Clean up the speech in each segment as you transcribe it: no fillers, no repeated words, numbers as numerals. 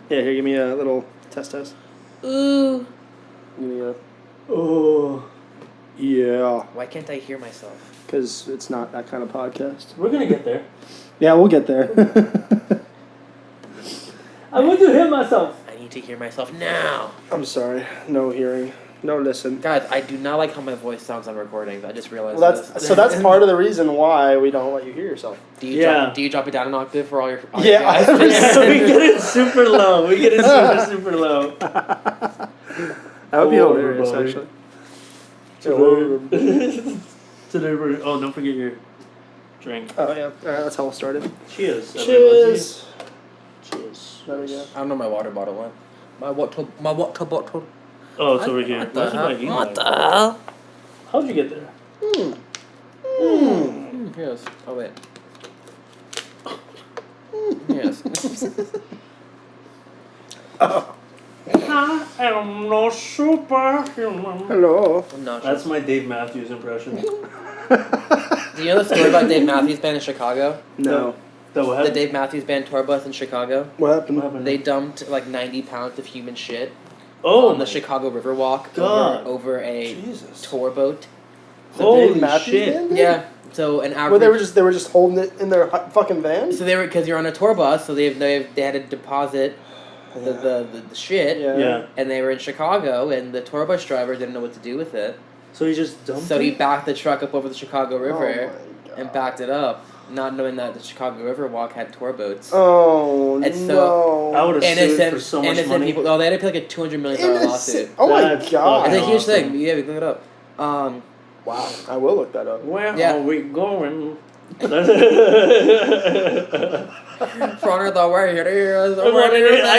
Yeah, here, give me a little test. Ooh. Give me a... Oh. Yeah. Why can't I hear myself? Because it's not that kind of podcast. We're going to get there. Yeah, we'll get there. I want to hear myself. I need to hear myself now. I'm sorry. No hearing. No listen. Guys, I do not like how my voice sounds on recordings. I just realized Well, this. that's part of the reason why we don't let you hear yourself. Do you drop it down an octave for all your... Yeah. So we get it super low. Super low. That would be hilarious, actually. Today we're... Oh, don't forget your drink. Oh, yeah. All right, that's how we'll start it. Cheers. Cheers. Cheers. There we go. I don't know my water bottle went. My water bottle. Oh, it's over here. What the hell? How'd you get there? Yes. Oh, wait. Yes. I am no superhuman. Hello. I'm not That's my Dave Matthews impression. Do you know the story about Dave Matthews Band in Chicago? No. The Dave Matthews Band tour bus in Chicago? What happened? They dumped like 90 pounds of human shit on the Chicago Riverwalk over a tour boat. Holy shit! Yeah. So an average. Well, they were just holding it in their fucking van. So because you're on a tour bus, so they had to deposit the shit. Yeah. And they were in Chicago, and the tour bus driver didn't know what to do with it. So he just dumped it? So he backed the truck up over the Chicago River and backed it up, not knowing that the Chicago Riverwalk had tour boats. Oh, and no. I would have sued for so much money. People, they had to pay like a $200 million lawsuit. Oh my god. It's a huge thing. Yeah, we can look it up. Wow. I will look that up. Where are we going? Front of the way, I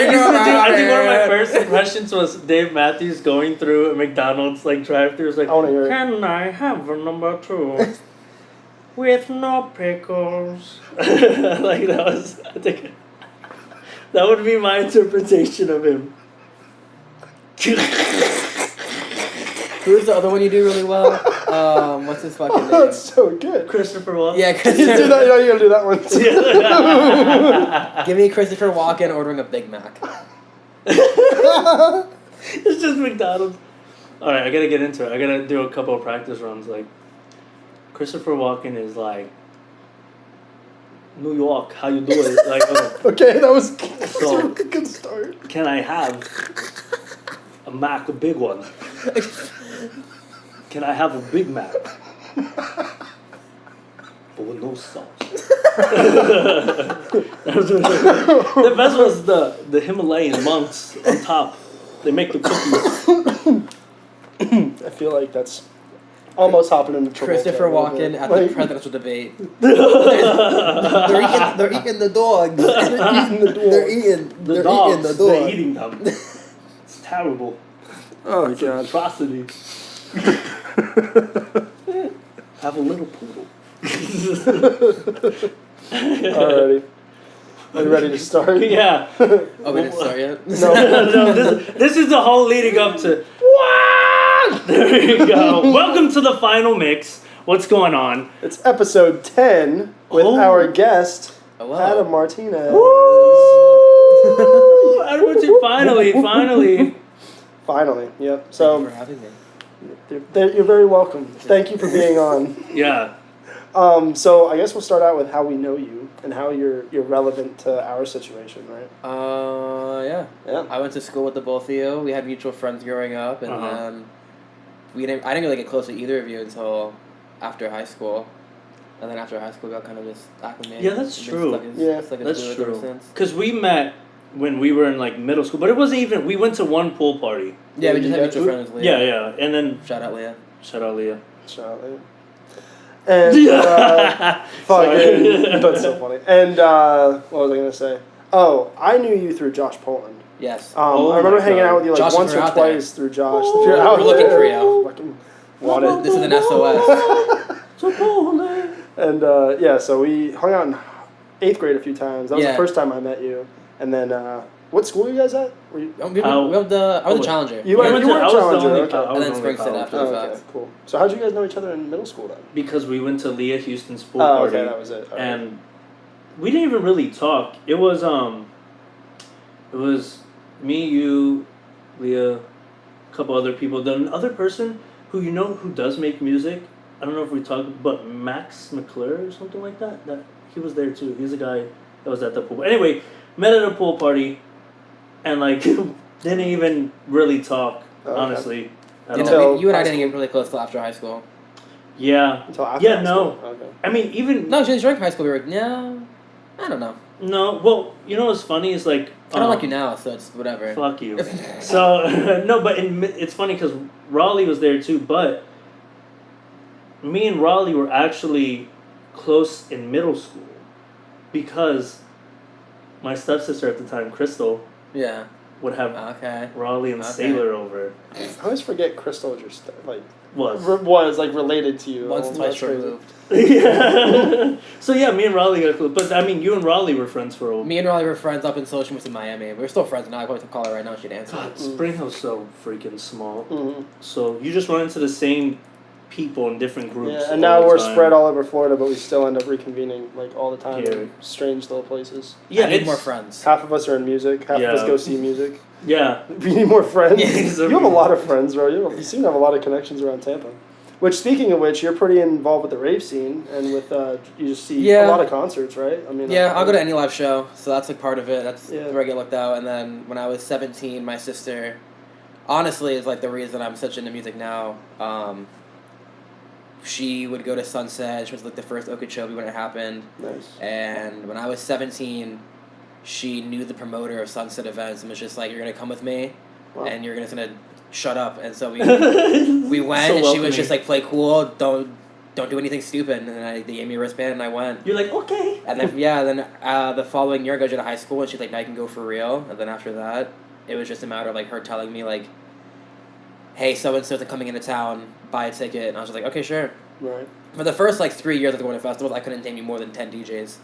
think one of my first impressions was Dave Matthews going through a McDonald's drive-thru. It's like, can I have a number 2 with no pickles? I think that would be my interpretation of him. Who's the other one you do really well? What's his fucking name? That's so good. Christopher Walken. Yeah, Christopher. You gotta do that one too. Give me Christopher Walken ordering a Big Mac. It's just McDonald's. Alright, I gotta get into it. I gotta do a couple of practice runs. Christopher Walken is New York, how you doing? Okay, that was a good start. Can I have a Mac, a big one? Can I have a Big Mac? But with no sauce. The best was the Himalayan monks on top. They make the cookies. I feel like that's almost hopping into trouble. Christopher Walken at the presidential debate. They're eating the dogs. They're eating the dogs. They're eating them. It's terrible. Oh, it's God. An atrocity. Have a little poodle. Alrighty. Are you ready to start? Yeah. Oh, we didn't start yet? No, this is the whole leading up to... What? There you go. Welcome to the final mix. What's going on? It's episode 10 with our guest, Adam Martinez. Woo! Adam Martinez, finally. Finally, yep. So, thank you for having me. You're very welcome. Thank you for being on. Yeah. So I guess we'll start out with how we know you and how you're relevant to our situation, right? Yeah. I went to school with the both of you. We had mutual friends growing up, and then I didn't really get close to either of you until after high school. And then after high school, we got kind of just acclimated. Yeah, that's true. That's true. Because we met when we were in middle school, but it wasn't even. We went to one pool party. Yeah, we just had mutual friends with Leah. Yeah, and then shout out Leah. And fucking, that's so funny. And what was I gonna say? Oh, I knew you through Josh Poland. Yes. I remember hanging out with you Josh, once or twice through Josh. If you're we're looking for you. Fucking wanted. This is an SOS. And so we hung out in 8th grade a few times. That was the first time I met you. And then, what school were you guys at? Were you? I was the Challenger. You were a Challenger. And then Springstead after the fact. Okay, cool. So how'd you guys know each other in middle school then? Because we went to Leah Houston's pool party. Okay, that was it. And we didn't even really talk. It was It was me, you, Leah, a couple other people. The other person who who does make music, I don't know if we talked, but Max McClure or something like that. That he was there too. He's a guy that was at the pool. Anyway, met at a pool party, and like didn't even really talk. Honestly, you and I didn't get really close till after high school. Yeah. Until after high no. School? Okay. I mean, even no, just during high school we were no. I don't know. No, well, you know what's funny is like I don't like you now, so it's whatever. Fuck you. So no, but it's funny because Raleigh was there too, but me and Raleigh were actually close in middle school because my stepsister at the time, Crystal, would have Raleigh and Sailor over. I always forget Crystal was your was like related to you. Once twice removed. Yeah. So yeah, me and Raleigh got close, but I mean, you and Raleigh were friends for a while. Me and Raleigh were friends up until she moved to Miami. We're still friends now. I probably call her right now. She'd answer. God, Spring Hill's so freaking small. Mm-hmm. So you just run into the same people in different groups. Yeah, and now we're spread all over Florida, but we still end up reconvening like all the time in strange little places. Yeah, I need more friends. Half of us are in music. Half of us go see music. Yeah. We need more friends. Yeah, you have a lot of friends, bro. You seem to have a lot of connections around Tampa. Which, speaking of which, you're pretty involved with the rave scene, and with you just see a lot of concerts, right? I mean, I'll go to any live show, so that's like part of it. That's where I get looked out. And then when I was 17, my sister, honestly, is like the reason I'm such into music now. She would go to Sunset. She was like the first Okeechobee when it happened. Nice. And when I was 17, she knew the promoter of Sunset events and was just like, "You're gonna come with me, and you're gonna shut up." And so we went, so and she was just like, "Play cool, don't do anything stupid." And then they gave me a wristband, and I went. You're like, okay. And then the following year, I go to high school, and she's like, "Now you can go for real." And then after that, it was just a matter of like her telling me like, "Hey, so and so's coming into town, buy a ticket." And I was just like, "Okay, sure." Right. For the first 3 years of going to festivals, I couldn't name you more than 10 DJs.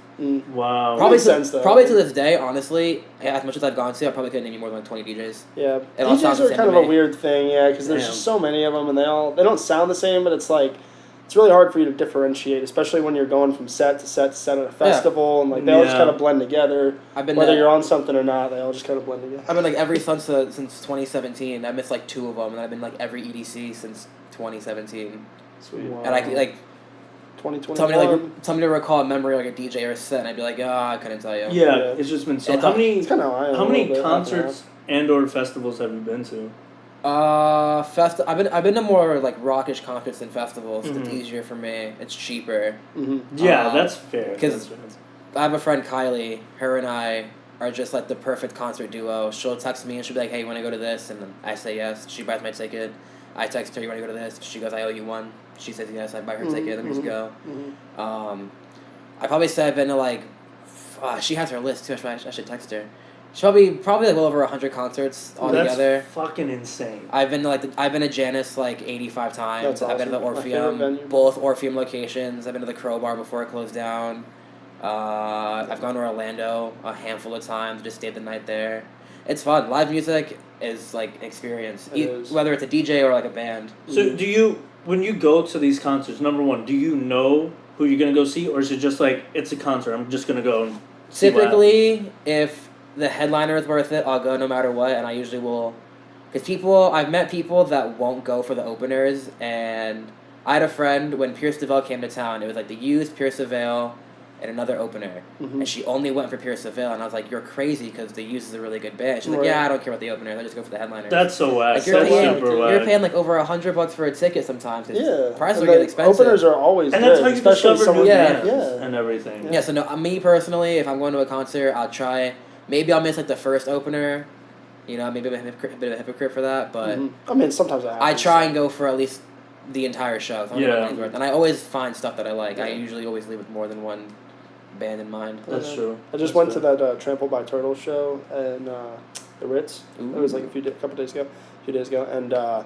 Wow. Probably to this day, honestly, as much as I've gone to, I probably couldn't name you more than 20 DJs. Yeah, DJs are kind of a weird thing, because there's just so many of them, and they don't sound the same, but it's like it's really hard for you to differentiate, especially when you're going from set to set to set at a festival, and they all just kind of blend together. Whether you're on something or not, they all just kind of blend together. I've been every Sunset since 2017. I missed 2 of them, and I've been every EDC since 2017. Sweet. Wow. And I 2021. Tell me to recall a memory a DJ or a set, and I'd be like, I couldn't tell you. Yeah, it's just been so. How many concerts and/or festivals have you been to? I've been to more rockish concerts than festivals. Mm-hmm. It's easier for me. It's cheaper. Mm-hmm. Yeah, that's fair. Because I have a friend Kylie. Her and I are just the perfect concert duo. She'll text me and she'll be like, "Hey, you want to go to this?" And then I say yes. She buys my ticket. I text her, "You want to go to this?" She goes, "I owe you one." She says yes. I buy her ticket. Then we just go. Mm-hmm. I probably said I've been to she has her list too. I should text her. She's probably well over 100 concerts altogether. That's fucking insane. I've been to Janus 85 times. That's awesome. I've been to the Orpheum, both Orpheum locations. I've been to the Crowbar before it closed down. I've gone to Orlando a handful of times. Just stayed the night there. It's fun. Live music is an experience, whether it's a DJ or a band. So when you go to these concerts, number one, do you know who you're gonna go see, or is it just it's a concert, I'm just gonna go and see typically, if the headliner is worth it, I'll go no matter what, and I usually will. Because I've met people that won't go for the openers, and I had a friend when Pierce DeVille came to town. It was The Used, Pierce DeVille, and another opener, and she only went for Pierce DeVille, and I was like, "You're crazy," because The Used is a really good band. She's like, "Yeah, I don't care about the openers. I just go for the headliners." That's so whack. You're paying over $100 for a ticket sometimes. Prices are getting expensive. Openers are always and good, that's how you discover new bands and everything. Yeah. So no, me personally, if I'm going to a concert, I'll try. Maybe I'll miss the first opener. Maybe I'm a bit of a hypocrite for that, but I mean, sometimes I try and go for at least the entire show. And I always find stuff that I like. I usually always leave with more than one band in mind. That's true. I just went to that Trampled by Turtles show and the Ritz. Ooh. It was a few days ago, and I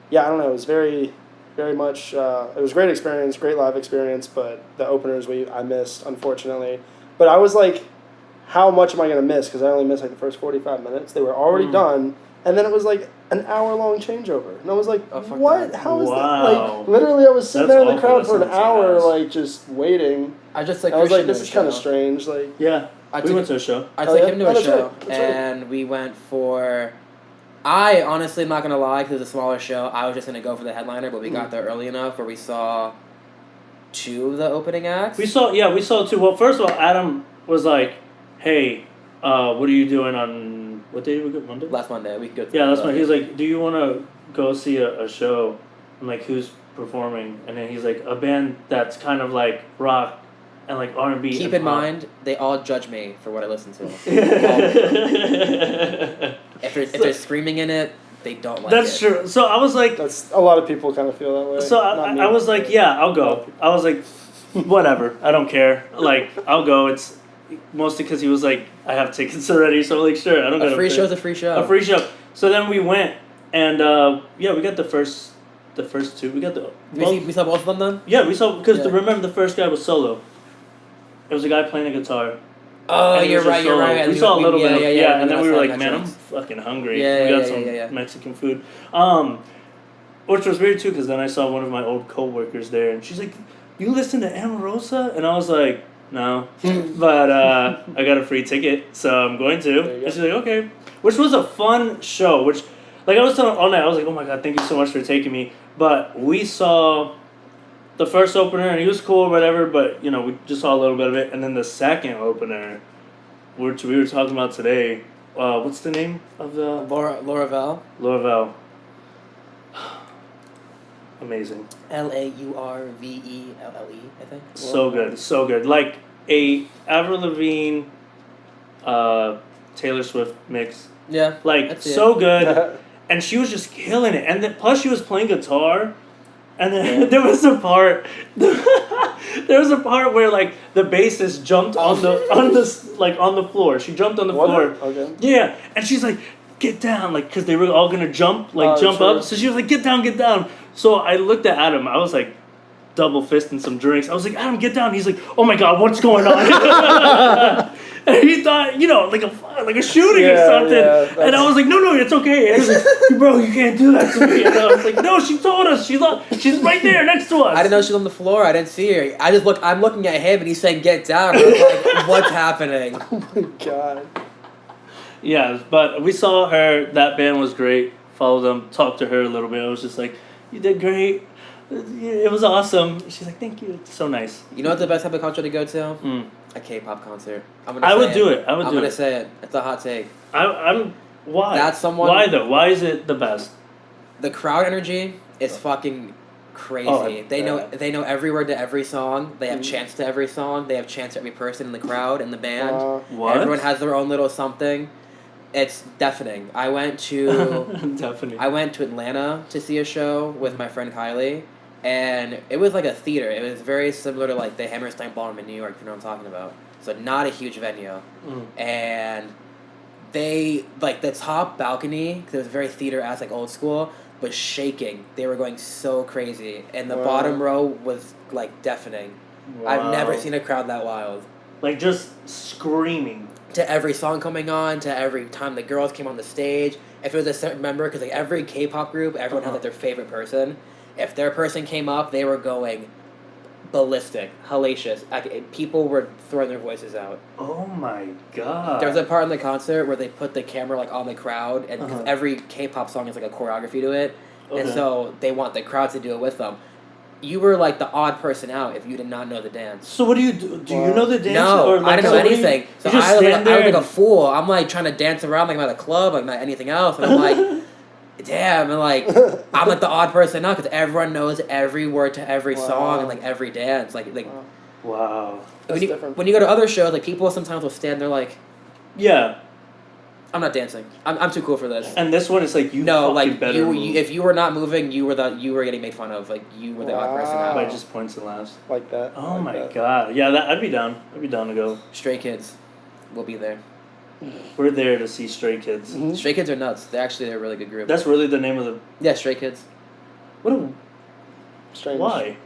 don't know. It was very, very much. It was a great experience, great live experience. But the openers I missed, unfortunately. But I was like, how much am I gonna miss? Because I only missed the first 45 minutes. They were already done, and then it was an hour-long changeover, and I was like, "What? How is that?" Literally, I was sitting there in the crowd for an hour, just waiting. I just I was like, "This is kind of strange." We went to a show. I took him to a show, and we went for... I honestly, am not going to lie, because it's a smaller show, I was just going to go for the headliner, but we got there early enough where we saw 2 of the opening acts. We saw 2. Well, first of all, Adam was like, hey, what are you doing on... What day did we go? Monday? Last Monday. We could go. Yeah, last Monday. He was like, do you want to go see a show? I'm like, who's performing? And then he's like, a band that's kind of like rock and like R&B. Keep in mind, they all judge me for what I listen to. If they're screaming in it, they don't like it. That's true. So I was like... That's a lot of people kind of feel that way. So I was like, yeah, I'll go. I was like, whatever. I don't care. Like, I'll go. It's mostly because he was like, I have tickets already. So I'm like, sure. I don't got a free show's a free show. A free show. So then we went, and we got the first 2. We got the... We saw both of them then? Yeah, we saw... Because remember, the first guy was solo. It was a guy playing a guitar. Oh, you're right. We saw a little bit of... Yeah, and then we were like, man, sense. I'm fucking hungry. Yeah, we got some Mexican food. Which was weird, too, because then I saw one of my old co-workers there, and she's like, you listen to Amorosa? And I was like, no. But I got a free ticket, so I'm going to. And she's like, okay. Which was a fun show, which... Like, I was telling all night, I was like, oh my god, thank you so much for taking me. But we saw... The first opener, and he was cool or whatever, but, you know, we just saw a little bit of it. And then the second opener, which we were talking about today, what's the name of the... Lauravel. Lauravel. Amazing. Laurvelle, I think. So good, so good. Like a Avril Lavigne, Taylor Swift mix. Yeah. Like, so good. And she was just killing it. And then, plus she was playing guitar. And then there was a part where like the bassist jumped on the floor. She jumped on the floor. Okay. Yeah, and she's like, "Get down!" Like, cause they were all gonna jump up. So she was like, "Get down, get down." So I looked at Adam. I was like, double fisting some drinks. I was like, "Adam, get down." He's like, "Oh my god, what's going on?" And he thought, you know, like a shooting or something. Yeah, and I was like, no, it's okay. And he was like, bro, you can't do that to me. And I was like, no, she told us. She's right there next to us. I didn't know she was on the floor. I didn't see her. I'm looking at him, and he's saying, get down. I was like, what's happening? Oh my god. Yeah, but we saw her. That band was great. Followed them, talked to her a little bit. I was just like, you did great. It was awesome. She's like, thank you. It's so nice. You know what's the best type of concert to go to? A K-pop concert. I would do it. I'm gonna say it. It's a hot take. Why? That's someone. Why though? Why is it the best? The crowd energy is fucking crazy. They know every word to every song. They have chants to every song. They have chants to every person in the crowd and the band. What? Everyone has their own little something. It's deafening. I went to Atlanta to see a show with my friend Kylie. And it was like a theater. It was very similar to like the Hammerstein Ballroom in New York, you know what I'm talking about. So not a huge venue. And they, like the top balcony, because it was very theater-esque, like old school, was shaking. They were going so crazy. And the bottom row was like deafening. Wow. I've never seen a crowd that wild. Like just screaming. To every song coming on, to every time the girls came on the stage. If it was a certain member, because like every K-pop group, everyone had like their favorite person. If their person came up, they were going ballistic, hellacious. People were throwing their voices out. Oh my god! There was a part in the concert where they put the camera like on the crowd, and because every K-pop song has like a choreography to it, and so they want the crowd to do it with them. You were like the odd person out if you did not know the dance. So what do you do? Do you know the dance? No, or like, I didn't know anything. So I was like a fool. I'm like trying to dance around like I'm at a club, like not anything else, and I'm like. Damn, and like I'm like the odd person out because everyone knows every word to every song and like every dance, like wow. When you go to other shows, like people sometimes will stand there like, yeah, I'm not dancing. I'm too cool for this. And this one is like you. No, like you, if you were not moving, you were getting made fun of. Like you were the odd person out. By just points and laughs. Like that. Oh my god! Yeah, I'd be down. I'd be down to go. Stray Kids, will be there. We're there to see Stray Kids. Mm-hmm. Stray Kids are nuts. They're a really good group. That's really the name of the... Yeah, Stray Kids. What a... Strange. Why?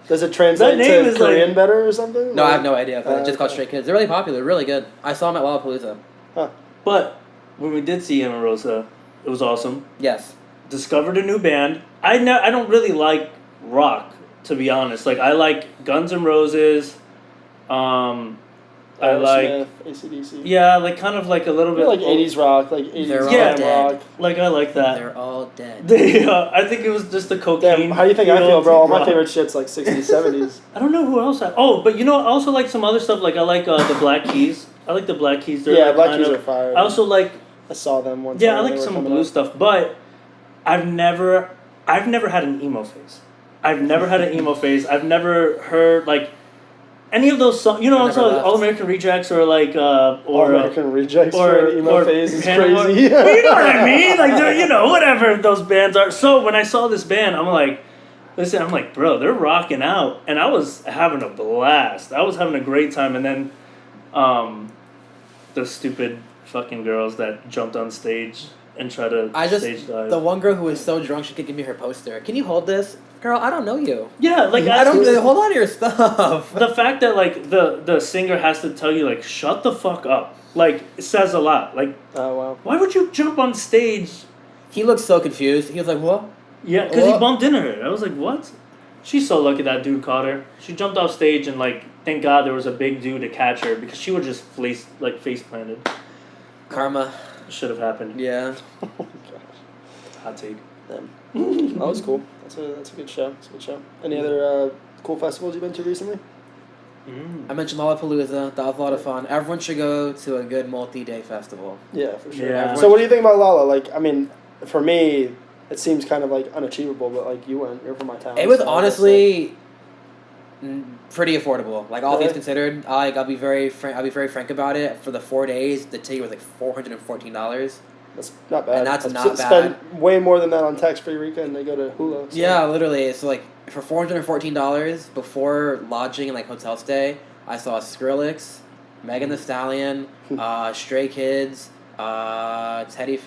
Does it translate to Korean better or something? No, I have no idea. But it's just called Stray Kids. They're really popular. Really good. I saw them at Lollapalooza. Huh. But when we did see Amorosa, it was awesome. Yes. Discovered a new band. I don't really like rock, to be honest. Like, I like Guns N' Roses, I like Smith, AC/DC. Yeah, like kind of like a little bit like 80s rock, like 80s rock. Like I like that. They're all dead. I think it was just the cocaine. Damn, how do you think I feel, bro? All my favorite shit's like 60s, 70s. I don't know who else. But I also like some other stuff. Like I like the Black Keys. I like the Black Keys. They're like Black Keys are fire. I also like. I saw them once. Yeah, I like some blues stuff, but I've never had an emo phase. I've never heard like any of those songs. All American Rejects or like All American Rejects for an emo phase is crazy. Well, you know what I mean? Like whatever those bands are. So when I saw this band, I'm like, bro, they're rocking out, and I was having a blast. I was having a great time, and then, the stupid fucking girls that jumped on stage and tried to stage dive. The one girl who was so drunk she could give me her poster. Can you hold this? Girl, I don't know you. Yeah, like I don't hold on to your stuff. The fact that like the singer has to tell you like shut the fuck up, like it says a lot. Like, oh wow, why would you jump on stage? He looked so confused. He was like, what? Yeah, because he bumped into her. I was like, what? She's so lucky that dude caught her. She jumped off stage and like thank God there was a big dude to catch her because she would just face planted. Karma. Should have happened. Yeah. Oh my gosh. Hot take. That was cool. That's a good show. It's a good show. Any other cool festivals you've been to recently? I mentioned Lollapalooza. That was a lot of fun. Everyone should go to a good multi-day festival. Yeah, for sure. Yeah. So what do you think about Lolla? Like, I mean, for me, it seems kind of like unachievable, but like you're from my town. It was honestly pretty affordable. Like all things considered, I'll be very frank about it. For the 4 days, the ticket was like $414. That's not bad. And that's I've not bad. Spend way more than that on tax-free weekend. They go to Hula. So. Yeah, literally. So like for $414 before lodging and like hotel stay, I saw Skrillex, Megan Thee Stallion, Stray Kids, Teddy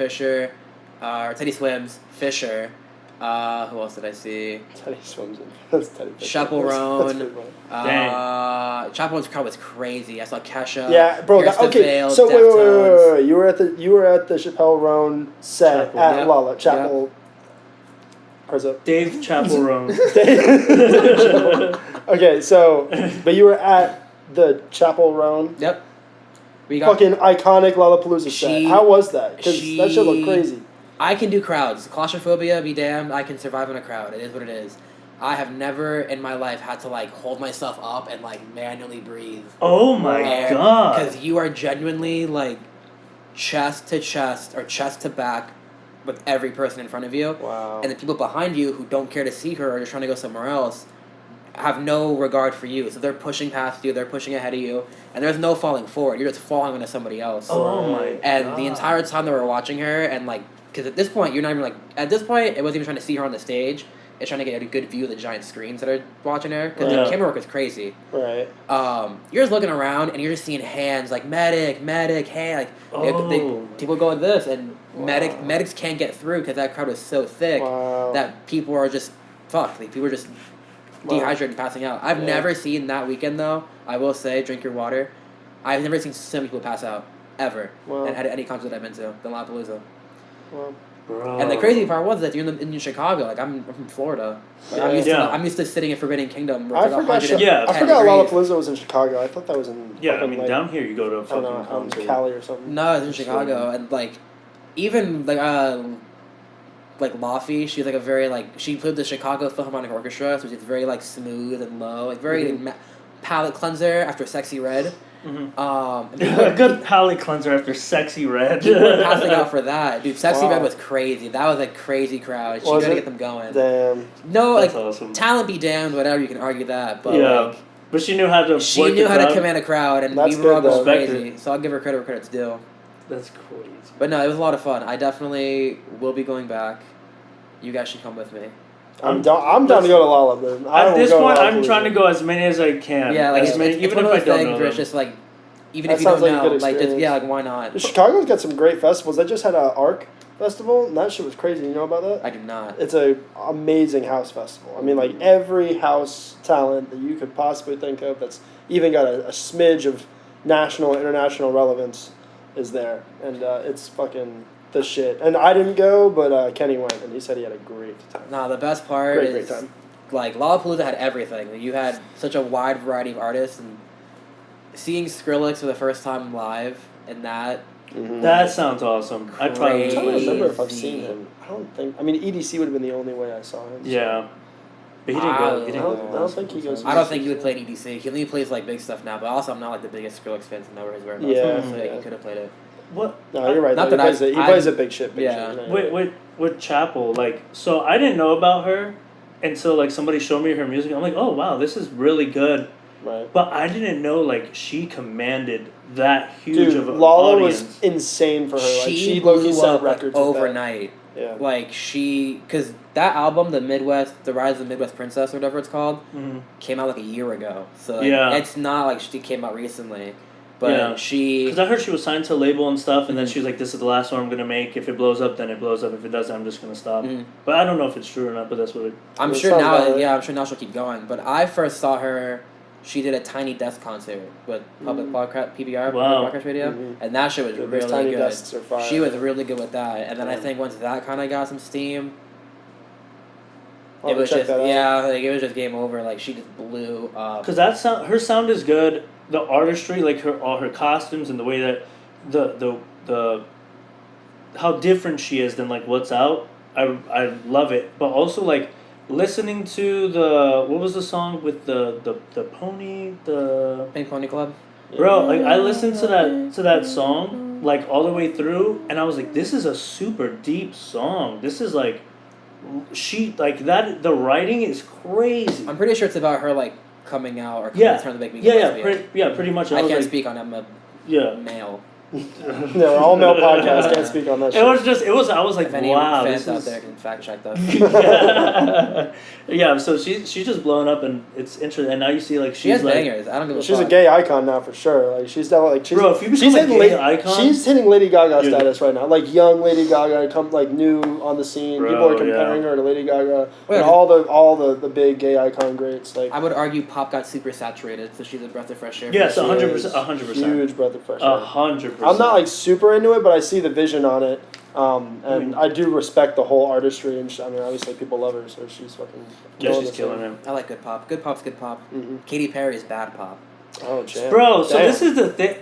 Swims, Fisher. Who else did I see? Teddy Swims. That's Teddy Fisher. Chaperone. Chaperone's crowd was crazy. I saw Kesha. Yeah, bro. Okay, so wait. You were at the Chappelle Roan set at Lolla Chapel. Yep. Dave Chaperone. Okay, so but you were at the Chapel Roan. Yep. Fucking iconic Lollapalooza set. How was that? Because that shit looked crazy. I can do crowds. Claustrophobia, be damned. I can survive in a crowd. It is what it is. I have never in my life had to like hold myself up and like manually breathe. Oh my god! Because you are genuinely like chest to chest or chest to back with every person in front of you. Wow. And the people behind you who don't care to see her or are just trying to go somewhere else have no regard for you. So they're pushing past you, they're pushing ahead of you, and there's no falling forward. You're just falling onto somebody else. Oh my god. And the entire time that we're watching her and like, because at this point, you're not even like, at this point, it wasn't even trying to see her on the stage. It's trying to get a good view of the giant screens that are watching her. Because the camera work is crazy. Right. You're just looking around and you're just seeing hands like, medic, hey. Like, people go like this. And medics can't get through because that crowd was so thick that people are just fucked. Like, people are just dehydrated and passing out. I've never seen that weekend, though. I will say, drink your water. I've never seen so many people pass out. Ever. At any concert that I've been to. Than Lollapalooza. Wow. Bro. And the crazy part was that you're in Chicago. Like I'm from Florida. Like, I'm used to sitting in Forbidden Kingdom. Where I forgot Lollapalooza was in Chicago. I thought that was in. Yeah, I mean down here you go to a fucking concert. Cali or something. No, it's in Chicago, and like even like Laffy, she's like a very like she played the Chicago Philharmonic Orchestra, so it's very like smooth and low, like very palate cleanser after Sexy Red. A good palate cleanser after Sexy Red. People were passing out for that, dude. Sexy Red was crazy. That was a crazy crowd. She gotta get them going. Damn. No, that's like awesome. Talent be damned, whatever. You can argue that, but like, but she knew how to. She knew how to command a crowd, and we were all going crazy. So I'll give her credit where credit's due. That's crazy. But no, it was a lot of fun. I definitely will be going back. You guys should come with me. I'm down to go to Lolla, man. At this point, I'm trying to go as many as I can. Yeah, like even if I don't know them. It's just like, even if you don't know, like, just, like, why not? Chicago's got some great festivals. They just had a ARC festival, and that shit was crazy. You know about that? I do not. It's a amazing house festival. I mean, like, every house talent that you could possibly think of that's even got a smidge of national, international relevance is there. And it's fucking the shit. And I didn't go, but Kenny went, and he said he had a great time. Nah, the best part is, great time. Like, Lollapalooza had everything. You had such a wide variety of artists, and seeing Skrillex for the first time live and that. Mm-hmm. That sounds awesome. I'd probably. I'm trying to remember if I've seen him. I don't think. I mean, EDC would have been the only way I saw him. So. Yeah. But he didn't go. I don't think he goes. I don't think he would play in EDC. He only plays like big stuff now. But also, I'm not like the biggest Skrillex fan to know where his whereabouts. Yeah, So he could have played it. What? No, you're right. Not he that plays a big shit. Yeah. Shit. With Chapel, like, so I didn't know about her until like somebody showed me her music. I'm like, oh wow, this is really good. Right. But I didn't know like she commanded that huge of an Lala audience. was insane for her. She Like, blew set up records like, overnight. Yeah. Like because that album, The Rise of the Midwest Princess, or whatever it's called, came out like a year ago. So like, it's not like she came out recently. But she... Because I heard she was signed to a label and stuff, and then she was like, this is the last one I'm going to make. If it blows up, then it blows up. If it doesn't, I'm just going to stop. But I don't know if it's true or not, but that's what it... I'm sure now she'll keep going. But I first saw her... She did a Tiny Desk concert with Public Broadcast, PBR, Public Broadcast Radio, and that shit was really Tiny good. Desks are fire. She was really good with that, and then I think once that kind of got some steam, it was just like it was just game over. Like she just blew up. Because her sound is good. The artistry, like all her costumes and the way that the how different she is than like what's out. I love it, but also like. Listening to what was the song with the pony, the Pink Pony Club? Bro, like I listened to that song like all the way through, and I was like, this is a super deep song. This is like, she like that. The writing is crazy. I'm pretty sure it's about her like coming out or trying to make me pretty much. I can't speak on that. I'm a male. No, all male podcasts can't speak on that shit. I was like, if any wow. Fans out there can fact check that. Yeah, so she's just blowing up, and it's interesting. And now you see like she has bangers. I don't give a fuck. She's a gay icon now for sure. Like she's definitely like bro. If you become a gay icon, she's hitting Lady Gaga status right now. Like young Lady Gaga, like new on the scene. Bro, people are comparing her to Lady Gaga. And all the big gay icon greats. Like I would argue, pop got super saturated, so she's a breath of fresh air. Yes, 100%. Huge breath of fresh air. 100%. I'm not like super into it, but I see the vision on it, and I do respect the whole artistry. And I mean, obviously, people love her, so she's fucking. She's killing him. I like good pop. Good pop's good pop. Katy Perry is bad pop. Oh, damn. Bro, so this is the thing.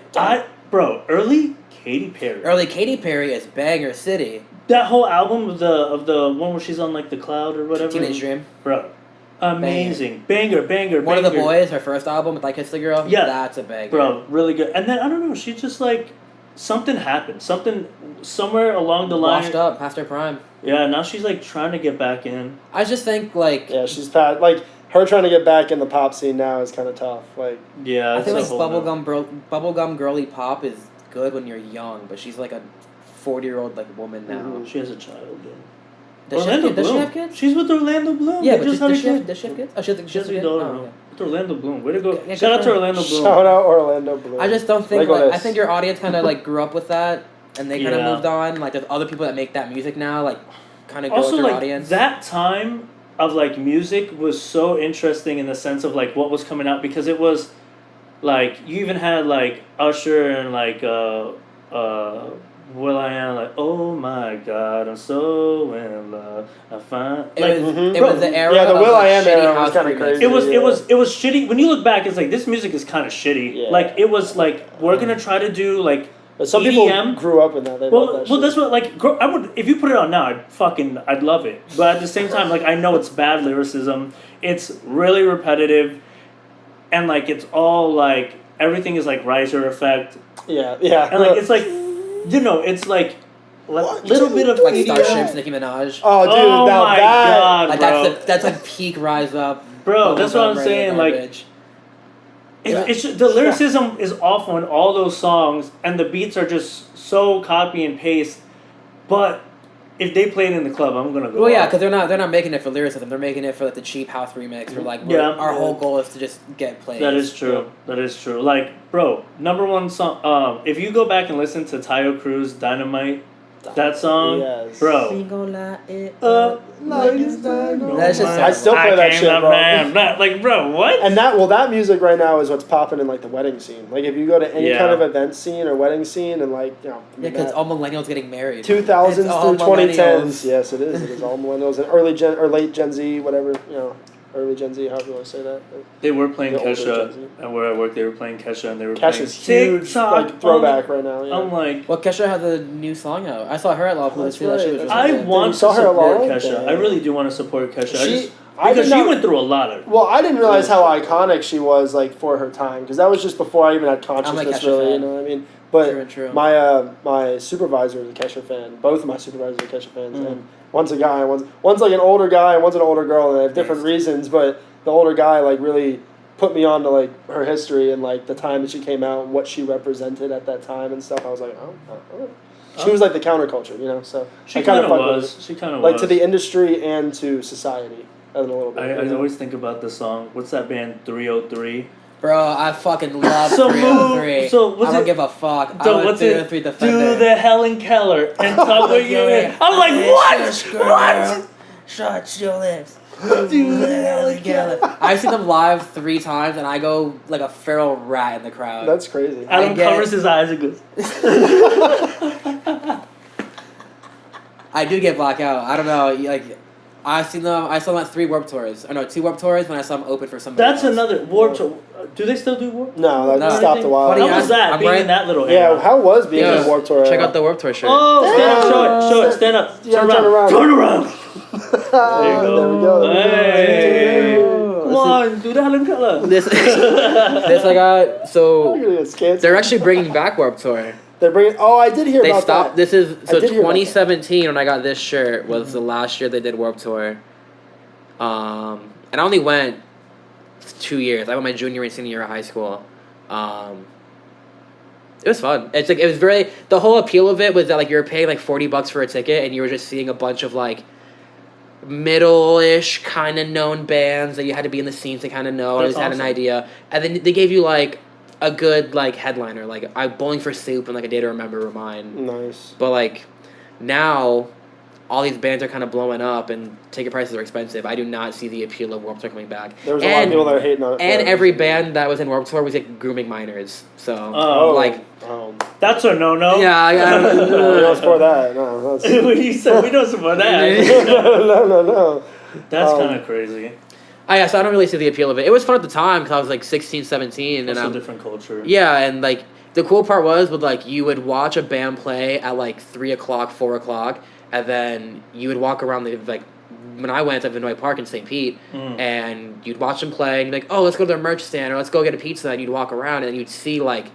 Early Katy Perry. Early Katy Perry is Banger City. That whole album of the one where she's on like the cloud or whatever. Teenage Dream. Bro. Amazing. Banger. One of the Boys, her first album with Like Kiss the Girl. Yeah. That's a banger. Bro, really good. And then, I don't know, she just like, something happened. Something, somewhere along the line. Washed up, past her prime. Yeah, now she's like trying to get back in. I just think like... Yeah, she's fat. Like, her trying to get back in the pop scene now is kind of tough. Like, yeah, I feel like bubblegum girly pop is good when you're young, but she's like a 40-year-old like woman now. She has a child, dude. Does she have kids? She's with Orlando Bloom. Yeah, but does she have kids? Oh, she has a daughter. Okay. With Orlando Bloom. Way to go. Yeah, shout out to Orlando Bloom. Shout out Orlando Bloom. I just don't think, I think your audience kind of, like, grew up with that, and they kind of moved on. Like, there's other people that make that music now, like, kind of go with your audience. That time of, like, music was so interesting in the sense of, like, what was coming out, because it was, like, you even had, like, Usher and, like, will.i.am, like, oh my God, I'm so in love. I find it was the era. Yeah, the will.i.am era was kind of crazy. It was shitty. When you look back, it's like this music is kind of shitty. Yeah. Like it was like we're gonna try to do like. But some EDM. people grew up in that. They love that shit. Well, that's what like I would if you put it on now, I'd love it. But at the same time, like I know it's bad lyricism. It's really repetitive, and like it's all like everything is like riser effect. Yeah. And like it's like. You know, it's like a little bit of like Starships, Nicki Minaj. Oh, dude, oh my God, like bro. that's like peak rise up. Bro, that's what I'm saying. Like, it's the lyricism is awful in all those songs, and the beats are just so copy and paste. But if they play it in the club, I'm gonna go. Well, yeah, because they're not making it for lyricism. They're making it for like the cheap house remix. Or like our whole goal is to just get played. That is true. Yeah. That is true. Like, bro, number one song. If you go back and listen to Tayo Cruz Dynamite, that song, bro. We gon' light it up. That's just I still play that shit, bro. Like, bro, what? And that music right now is what's popping in like the wedding scene. Like if you go to any kind of event scene or wedding scene, and like yeah, because all millennials getting married. 2000s through 2010s. Yes, it is. It is all millennials and late Gen Z, whatever early Gen Z, however you want to say that. They were playing Kesha, and where I work, they were playing Kesha, and they were Kesha's playing huge, like, throwback right now. Yeah. I'm like... Well, Kesha has a new song out. I saw her at Lollapalooza too. Right. I want to support Kesha. I really do want to support Kesha. Because she went through a lot of... Well, I didn't realize how iconic she was, like, for her time, because that was just before I even had consciousness, really, fan. you know what I mean? But true. my supervisor is a Kesha fan. Both of my supervisors are Kesha fans, and one's a guy, one's like an older guy, and one's an older girl, and they have different reasons. But the older guy like really put me on to like her history and like the time that she came out and what she represented at that time and stuff. I was like, she was like the counterculture, you know. So she kind of was. She kind of was like to the industry and to society a little bit. I always think about the song. What's that band? 303. Bro, I fucking love 303. So I don't give a fuck. So what's it? Do the Helen Keller and talk with you. I'm like, what? What? Shut your lips. Do the Helen Keller. I've seen them live 3 times, and I go like a feral rat in the crowd. That's crazy. Adam covers his eyes and goes. I do get blacked out. I don't know, like. I saw them at 3 Warped Tours. Or no, 2 Warped Tours when I saw them open for somebody else. That's another Warped Tour. Do they still do Warped? No, that stopped a while. How was that, being in that little area? Yeah, how was being in the Warped Tour? Check out the Warped Tour shirt. Oh, stand up, show it, stand up. Turn around. Turn around. There you go. There we go. Hey. Come on, do the Helen Keller. This I got, so they're actually bringing back Warped Tour. They're bringing. Oh, I did hear about stopped, that. This is 2017 when I got this shirt was the last year they did Warped Tour. And I only went 2 years. I went my junior and senior year of high school. It was fun. It's like it was very. The whole appeal of it was that like you were paying like $40 for a ticket and you were just seeing a bunch of like middle-ish kind of known bands that you had to be in the scene to kind of know. That's and had an idea, and then they gave you like a good like headliner, like Bowling for Soup and like A Day to Remember were mine. Nice. But like now, all these bands are kind of blowing up and ticket prices are expensive. I do not see the appeal of Warped Tour coming back. There was a lot of people that are hating on it. And every band that was in Warped Tour was like grooming minors. So that's a no-no. Yeah, we don't support that. No, that's... You said we don't support that. No. That's kind of crazy. So I don't really see the appeal of it. It was fun at the time because I was like 16, 17. It's a different culture. Yeah, and like the cool part was with like you would watch a band play at like 3 o'clock, 4 o'clock, and then you would walk around the like. When I went to Vinoy Park in St. Pete, and you'd watch them play, and you'd be like, oh, let's go to their merch stand, or let's go get a pizza, and you'd walk around, and you'd see like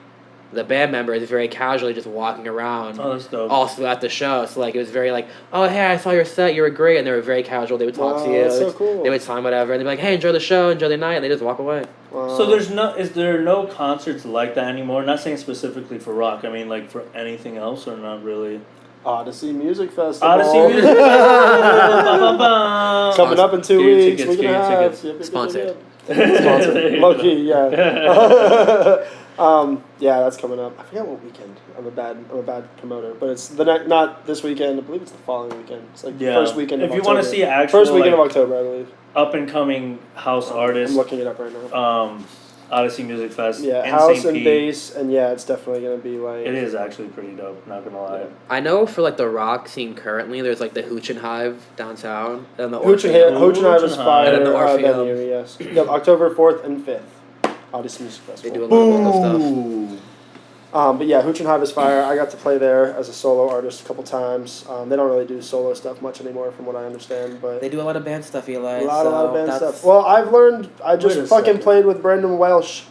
the band members very casually just walking around. Oh, that's dope. Also at the show, so like it was very like, oh hey, I saw your set, you were great, and they were very casual. They would talk to you. That's so cool. They would sign whatever, and they'd be like, hey, enjoy the show, enjoy the night, and they just walk away. Wow. So is there no concerts like that anymore? Not saying specifically for rock. I mean like for anything else, or not really. Odyssey Music Festival. Coming up in 2 weeks. Tickets. Sponsored. Low key, yeah. Yeah, that's coming up. I forget what weekend. I'm a bad promoter, but it's not this weekend. I believe it's the following weekend. It's like the first weekend. If of you October. want to see actual first weekend of October, I believe. Up and coming house artists. I'm looking it up right now. Odyssey Music Fest. Yeah, house and bass, and yeah, it's definitely gonna be like. It is actually pretty dope. Not gonna lie. Yeah. I know for like the rock scene currently, there's like the Hooch and Hive downtown, and the Hooch and Hive is fire. And the Orpheum. Venue, yes. Yep, October 4th and 5th. Odyssey Music Festival. They do a lot of cool stuff. But yeah, Hooch and Hive is fire. I got to play there as a solo artist a couple times. They don't really do solo stuff much anymore, from what I understand. But they do a lot of band stuff, Eli. A lot of band stuff. Well, I've learned. I just fucking played with Brandon Welsh.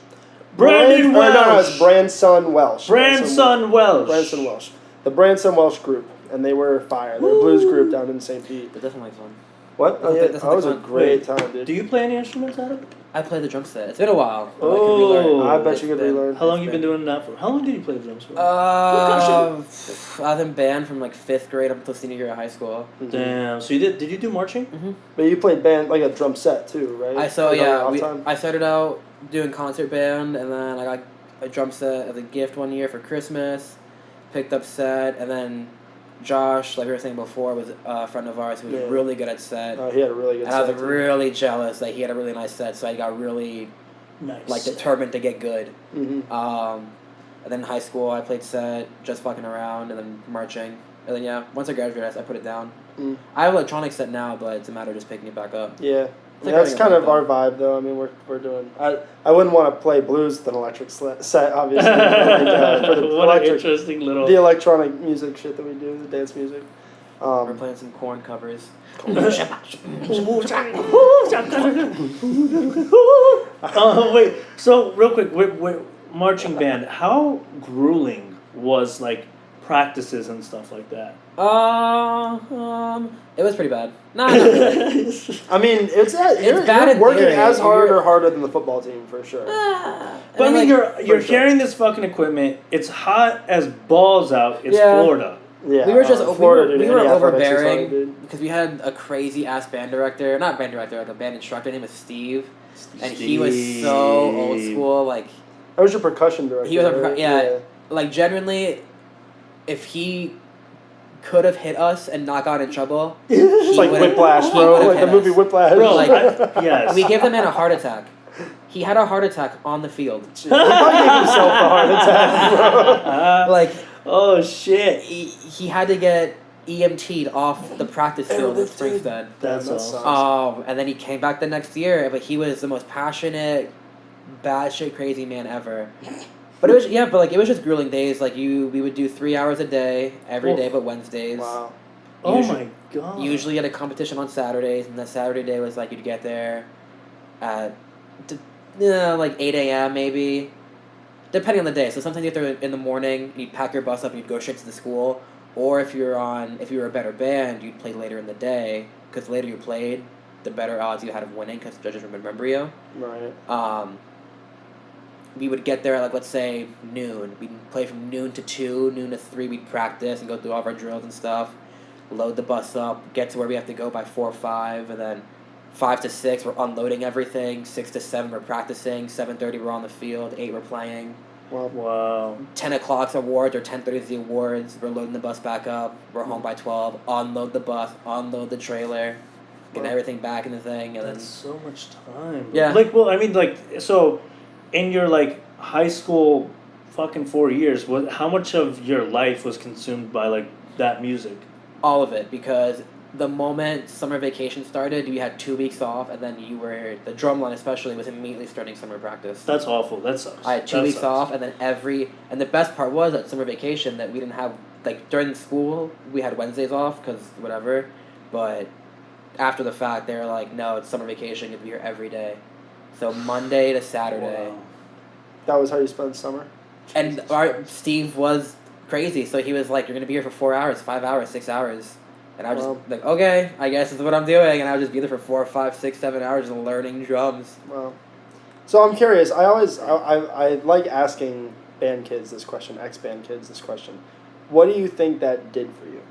Brandon Welsh. No, it's Branson Welsh. Branson Welsh. Branson Welsh. The Branson Welsh group, and they were fire. They're a blues group down in St. Pete. But definitely fun. What? Oh yeah, that was a great time, dude. Do you play any instruments, Adam? I play the drum set. It's been a while. I bet you could relearn. How long have you been doing that for? How long did you play the drums for? I was in band from like 5th grade up until senior year of high school. Mm-hmm. Damn. So did you do marching? Mm-hmm. But you played band like a drum set too, right? I started out doing concert band, and then I got a drum set as a gift one year for Christmas. Picked up set, and then Josh, like we were saying before, was a friend of ours who was really good at set. Oh, he had a really good set. And I was really jealous that he had a really nice set, so I got really determined to get good. Mm-hmm. And then in high school, I played set, just fucking around, and then marching. And then, once I graduated, I put it down. I have an electronic set now, but it's a matter of just picking it back up. Yeah. That's kind of our vibe, though. I mean, we're doing. I wouldn't want to play blues with an electric set, obviously. For the interesting little. The electronic music shit that we do, the dance music. We're playing some Korn covers. Wait. So real quick, with marching band, how grueling was like practices and stuff like that? It was pretty bad. No, not really. I mean, it's bad. You're working as hard or harder than the football team for sure. But I mean, you're carrying this fucking equipment. It's hot as balls out. It's Florida. Yeah, we were just Florida, we were overbearing because we had a crazy ass band director, not band director, like a band instructor. His name was Steve, and he was so old school. Like, that was your percussion director. He was like genuinely, if he could have hit us and not got in trouble, it's like Whiplash, bro. Like the movie Whiplash. Bro, yes. We gave the man a heart attack. He had a heart attack on the field. He probably gave himself a heart attack, bro. Like, oh shit. He had to get EMT'd off the practice field in Springstead. That's awesome. And then he came back the next year, but he was the most passionate, batshit crazy man ever. But it was it was just grueling days. Like we would do 3 hours a day every day, but Wednesdays. Wow. My god. Usually at a competition on Saturdays, and the Saturday day was like you'd get there at like 8 a.m. maybe, depending on the day. So sometimes you'd get there in the morning, you'd pack your bus up, and you'd go straight to the school. Or if you were a better band, you'd play later in the day, because the later you played, the better odds you had of winning, because judges would remember you. Right. We would get there at, like, let's say, noon. We'd play from noon to 2, noon to 3, we'd practice and go through all of our drills and stuff, load the bus up, get to where we have to go by 4 or 5, and then 5 to 6, we're unloading everything, 6 to 7, we're practicing, 7:30, we're on the field, 8, we're playing. Wow. 10 o'clock's awards, or 10:30 is the awards, we're loading the bus back up, we're home by 12, unload the bus, unload the trailer, get everything back in the thing, and That's so much time. Yeah. Like, well, I mean, like, so in your, like, high school fucking 4 years, how much of your life was consumed by, like, that music? All of it, because the moment summer vacation started, you had 2 weeks off, and then the drumline especially was immediately starting summer practice. That's awful. That sucks. I had 2 weeks off, and then and the best part was at summer vacation that we didn't have, like, during school, we had Wednesdays off, because whatever, but after the fact, they were like, no, it's summer vacation, you'll be here every day. So Monday to Saturday. Wow. That was how you spent summer? And Steve was crazy, so he was like, you're going to be here for 4 hours, 5 hours, 6 hours. And I was just like, okay, I guess this is what I'm doing. And I would just be there for 4, 5, 6, 7 hours just learning drums. Wow. So I'm curious. I like asking band kids this question, ex-band kids this question. What do you think that did for you?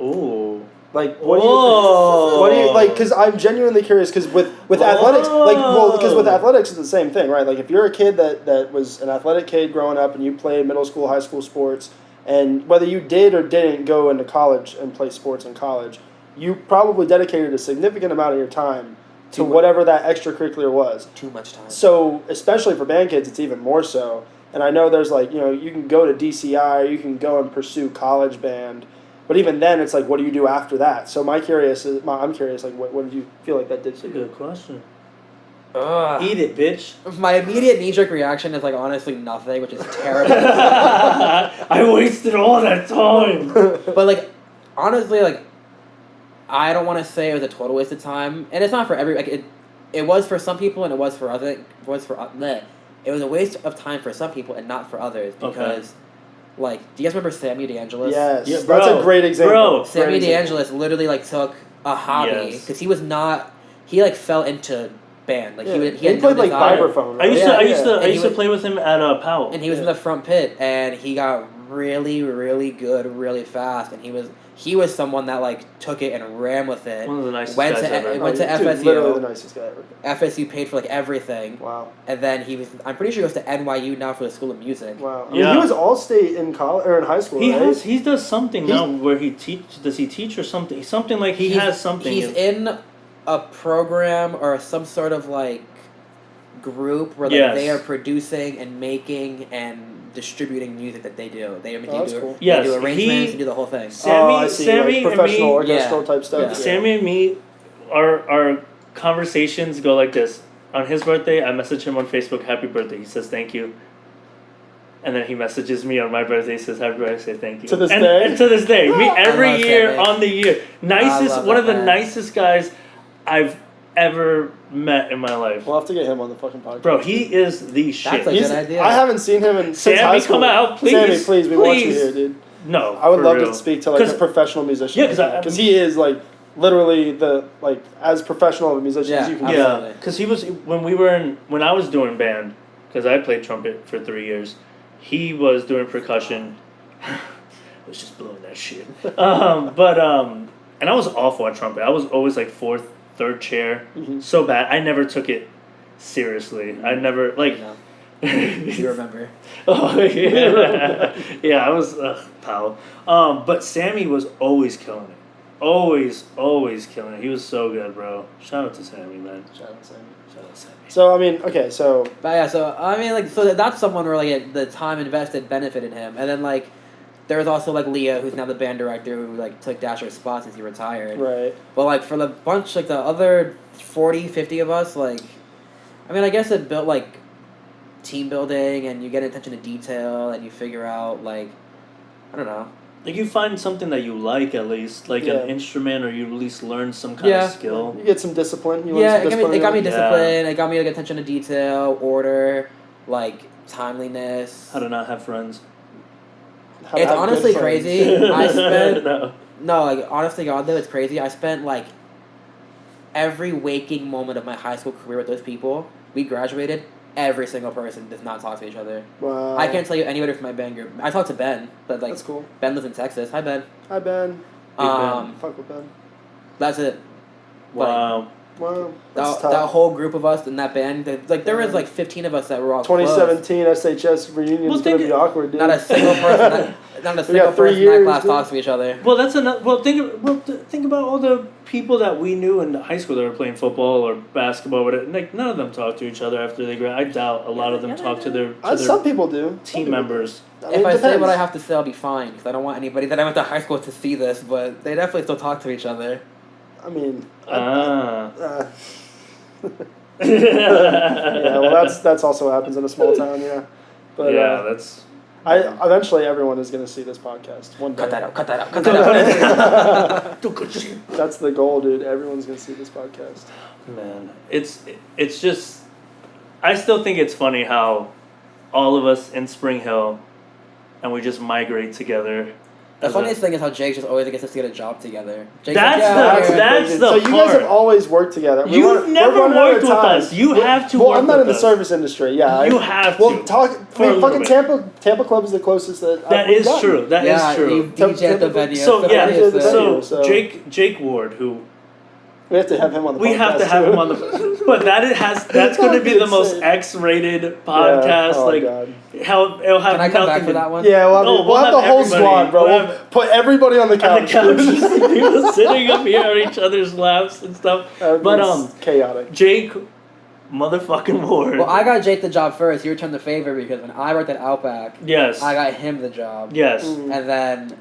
Ooh. Like, what do you like? Because I'm genuinely curious. Because with athletics, because with athletics it's the same thing, right? Like, if you're a kid that was an athletic kid growing up and you played middle school, high school sports, and whether you did or didn't go into college and play sports in college, you probably dedicated a significant amount of your time to whatever that extracurricular was. Too much time. So, especially for band kids, it's even more so. And I know there's like, you can go to DCI, you can go and pursue college band. But even then, it's like, what do you do after that? So I'm curious, like, what did you feel like that did to you? Good question. Eat it, bitch. My immediate knee-jerk reaction is, like, honestly nothing, which is terrible. I wasted all that time. But, like, honestly, like, I don't want to say it was a total waste of time. And it's not for it was for some people and it was for other, it was a waste of time for some people and not for others. Because... Like, do you guys remember Sammy DeAngelis? Yes, yeah, that's a great example. Bro, Sammy DeAngelis literally, like, took a hobby because he was not. He, like, fell into band. Like, he played like vibraphone. Right? I used to play with him at Powell. And he was in the front pit, and he got really, really good really fast, and he was someone that, like, took it and ran with it. One of the nicest guys ever. Went to FSU. Literally the nicest guy ever. FSU paid for, like, everything. Wow. And then I'm pretty sure he goes to NYU now for the School of Music. Wow. I mean, he was All-State in college or in high school. He does something now where does he teach or something? Something like he has something. He's in a program or some sort of, like, group where they are producing and making and distributing music that they do. They do arrangements and do the whole thing. Sammy like professional orchestral type stuff. Yeah. Sammy and me are conversations go like this. On his birthday, I message him on Facebook, happy birthday. He says thank you. And then he messages me on my birthday, he says happy birthday, I say thank you. To this day? And to this day. Me every year on the year. One of the nicest guys I've ever met in my life. We'll have to get him on the fucking podcast. Bro, he is the shit. That's a good idea. I haven't seen him since high school. Come out, please. Sammy, please, we want you here, dude. No, I would love to speak to like a professional musician. Yeah, because he is like literally as professional of a musician as you can get. Yeah, because he was when I was doing band, because I played trumpet for 3 years. He was doing percussion. I was just blowing that shit. And I was awful at trumpet. I was always like fourth, third chair. Mm-hmm. So bad. I never took it seriously. Mm-hmm. I never like. You remember? Oh yeah, yeah. I was pal. But Sammy was always killing it. Always killing it. He was so good, bro. Shout out to Sammy, man. Shout out Sammy. So I mean, okay, so. But yeah, so that's someone where like the time invested benefited him, and then like there was also like Leah, who's now the band director, who like took Dasher's spot since he retired. Right. But like for the bunch, like the other 40, 50 of us, like, I mean, I guess it built like team building, and you get attention to detail, and you figure out like, I don't know. Like you find something that you like at least, like an instrument, or you at least learn some kind of skill. You get some discipline. It got me discipline. It got me like attention to detail, order, like timeliness. How to not have friends. It's honestly crazy. I spent no, like honestly, God though, it's crazy. I spent like every waking moment of my high school career with those people. We graduated. Every single person does not talk to each other. Wow. I can't tell you anybody from my band group. I talked to Ben, but like that's cool. Ben lives in Texas. Hi Ben. Hi Ben. Fuck with Ben. That's it. Wow. Wow. That whole group of us in that band, like there was like 15 of us that were all 2017 close. SHS reunion is gonna be awkward, dude. Not a single person. Not a single person in that class talks to each other. Well, that's another. Well, think about all the people that we knew in high school that were playing football or basketball. Whatever. Like none of them talk to each other after they graduate. I doubt a lot of them talk to their. Some people do. Team members. If I say what I have to say, I'll be fine because I don't want anybody that I went to high school to see this. But they definitely still talk to each other. I mean. Yeah, well, that's also what happens in a small town, yeah. But that's. Eventually everyone is going to see this podcast one day. Cut that out. That's the goal, dude. Everyone's going to see this podcast. Man, it's just. I still think it's funny how all of us in Spring Hill, and we just migrate together. The funniest thing is how Jake just always gets us to get a job together. That's the So you guys have always worked together. You've never worked with us. You have to work with us. Well, I'm not in the service industry. Yeah, you have to. Well, fucking Tampa Club is the closest that. That is true. That is true. You DJ at the venue. So Jake Ward, who. We have to have him on the podcast. We have to have him on the but that's going to be the most X-rated podcast. Yeah. Oh, like, God. It'll have Can I come back for that one? Yeah, we'll have the whole squad, bro. We'll put everybody on the couch. People sitting up here on each other's laps and stuff. But chaotic. Jake motherfucking Ward. Well, I got Jake the job first. He returned the favor because when I worked at Outback, yes, I got him the job. Yes. Mm-hmm. And then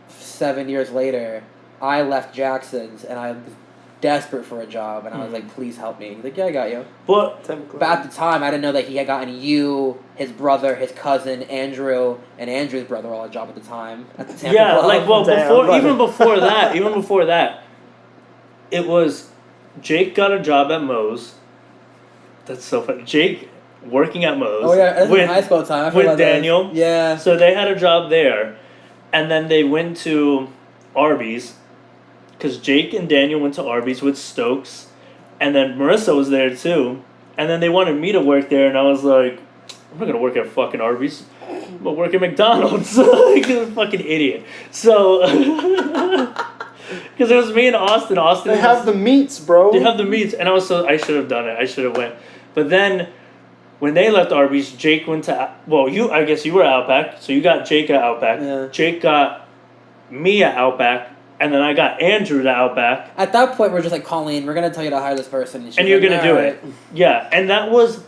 7 years later, I left Jackson's and I was desperate for a job, and I was like, please help me. He's like, yeah, I got you. But at the time, I didn't know that he had gotten you, his brother, his cousin, Andrew, and Andrew's brother all a job at the time at the Tampa Club. Even before that, it was Jake got a job at Moe's. That's so funny. Jake working at Moe's. Oh yeah, that's in high school time. With Daniel. Yeah. So they had a job there, and then they went to Arby's. Because Jake and Daniel went to Arby's with Stokes, and then Marissa was there too, and then they wanted me to work there, and I was like, I'm not gonna work at fucking Arby's. I'm gonna work at McDonald's. Like a fucking idiot. So, because it was me and Austin. They have the meats, bro. They have the meats, and I should have done it. I should have went, but then when they left Arby's, Jake went to. Well, I guess you were at Outback, so you got Jake at Outback. Yeah. Jake got me at Outback. And then I got Andrew to Outback. At that point, we're just like, Colleen, we're going to tell you to hire this person. And you're going to do it. Yeah, and that was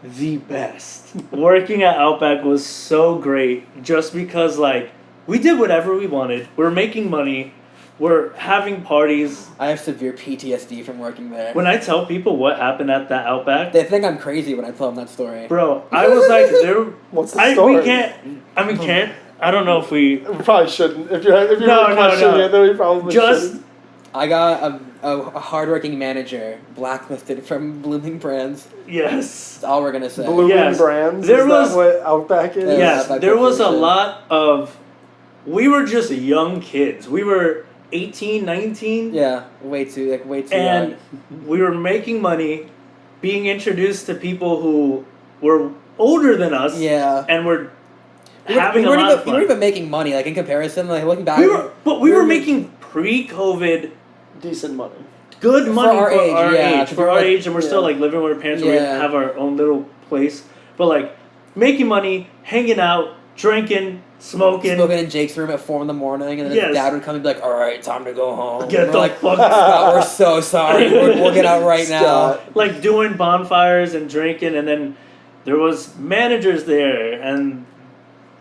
the best. Working at Outback was so great just because, like, we did whatever we wanted. We were making money. we're having parties. I have severe PTSD from working there. When I tell people what happened at that Outback, they think I'm crazy when I tell them that story. Bro, I was like, what's the story? We can't. I don't know if we probably shouldn't. If you're questioning it, then we probably shouldn't. I got a hardworking manager blacklisted from Blooming Brands. Yes. That's all we're gonna say. Blooming Brands. There was what Outback is. Yes, there was a lot of. We were just young kids. We were 18, 19. Yeah, way too and young. We were making money, being introduced to people who were older than us. Yeah. And were having a lot of fun. We weren't even making money, like in comparison, like looking back. We were making pre-COVID decent money. Good money for our age. For our like, age, and we're still like living with our parents. We have our own little place, but like making money, hanging out, drinking, smoking in Jake's room at 4 a.m, and then his dad would come and be like, "All right, time to go home." Get the fuck out! We're so sorry. We'll get out right now. Like doing bonfires and drinking, and then there was managers there and